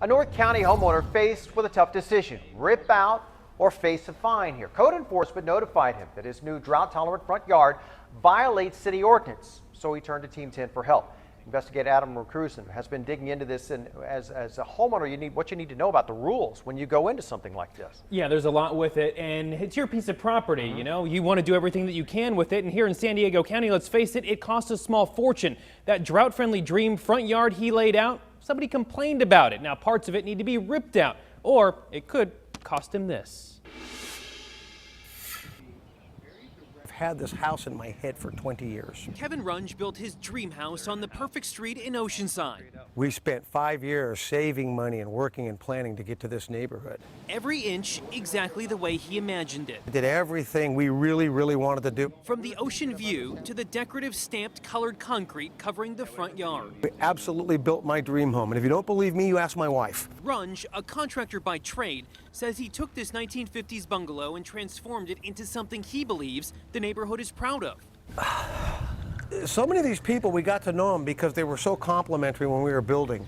A North County homeowner faced with a tough decision, rip out or face a fine here. Code enforcement notified him that his new drought-tolerant front yard violates city ordinance, so he turned to Team 10 for help. Investigator Adam Recrusen has been digging into this, and as a homeowner, you need to know about the rules when you go into something like this. Yeah, there's a lot with it, and it's your piece of property. You know, you want to do everything that you can with it, and here in San Diego County, let's face it, it costs a small fortune. That drought-friendly dream front yard he laid out, somebody complained about it. Now parts of it need to be ripped out, or it could cost him this. Had this house in my head for 20 years. Kevin Runge built his dream house on the perfect street in Oceanside. We spent 5 years saving money and working and planning to get to this neighborhood. Every inch exactly the way he imagined it. We did everything we really wanted to do. From the ocean view to the decorative stamped colored concrete covering the front yard. We absolutely built my dream home, and if you don't believe me, you ask my wife. Runge, a contractor by trade, says he took this 1950s bungalow and transformed it into something he believes the neighborhood is proud of. So many of these people, we got to know them because they were so complimentary when we were building.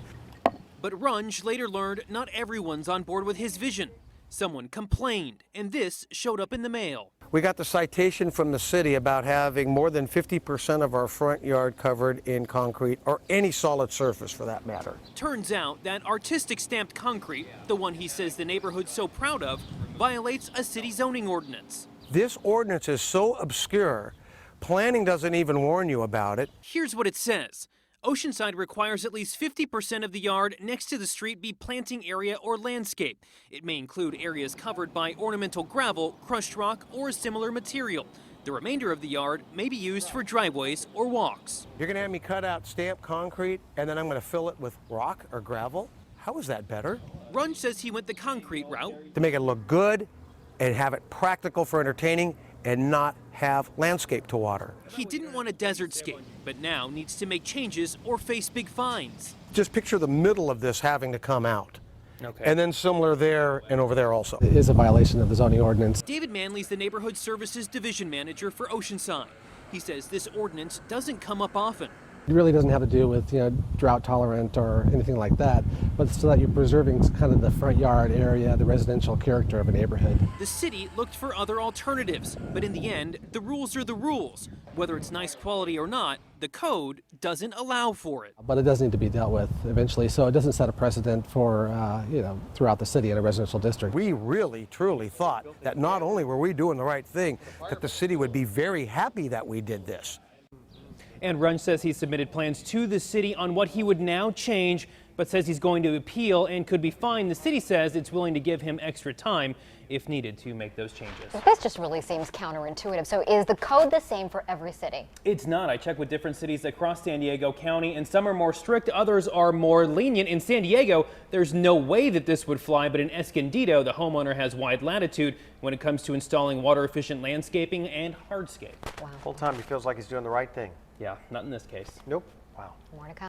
But Runge later learned not everyone's on board with his vision. Someone complained, and this showed up in the mail. We got the citation from the city about having more than 50% of our front yard covered in concrete, or any solid surface for that matter. Turns out that artistic stamped concrete, the one he says the neighborhood's so proud of, violates a city zoning ordinance. This ordinance is so obscure, planning doesn't even warn you about it. Here's what it says. Oceanside requires at least 50% of the yard next to the street be planting area or landscape. It may include areas covered by ornamental gravel, crushed rock, or a similar material. The remainder of the yard may be used for driveways or walks. You're going to have me cut out stamped concrete, and then I'm going to fill it with rock or gravel? How is that better? Runge says he went the concrete route to make it look good and have it practical for entertaining and not have landscape to water. He didn't want a desert scape, but now needs to make changes or face big fines. Just picture the middle of this having to come out. Okay. And then similar there and over there also. It is a violation of the zoning ordinance. David Manley's the Neighborhood Services Division Manager for Oceanside. He says this ordinance doesn't come up often. It really doesn't have to do with, drought tolerant or anything like that, but so that you're preserving kind of the front yard area, the residential character of a neighborhood. The city looked for other alternatives, but in the end, the rules are the rules. Whether it's nice quality or not, the code doesn't allow for it. But it does need to be dealt with eventually, so it doesn't set a precedent for, throughout the city in a residential district. We really, truly thought that not only were we doing the right thing, that the city would be very happy that we did this. And Runge says he submitted plans to the city on what he would now change, but says he's going to appeal and could be fined. The city says it's willing to give him extra time if needed to make those changes. This just really seems counterintuitive. So is the code the same for every city? It's not. I checked with different cities across San Diego County, and some are more strict, others are more lenient. In San Diego, there's no way that this would fly, but in Escondido, the homeowner has wide latitude when it comes to installing water-efficient landscaping and hardscape. Full time, he feels like he's doing the right thing. Yeah, not in this case. Nope. Wow. More to come.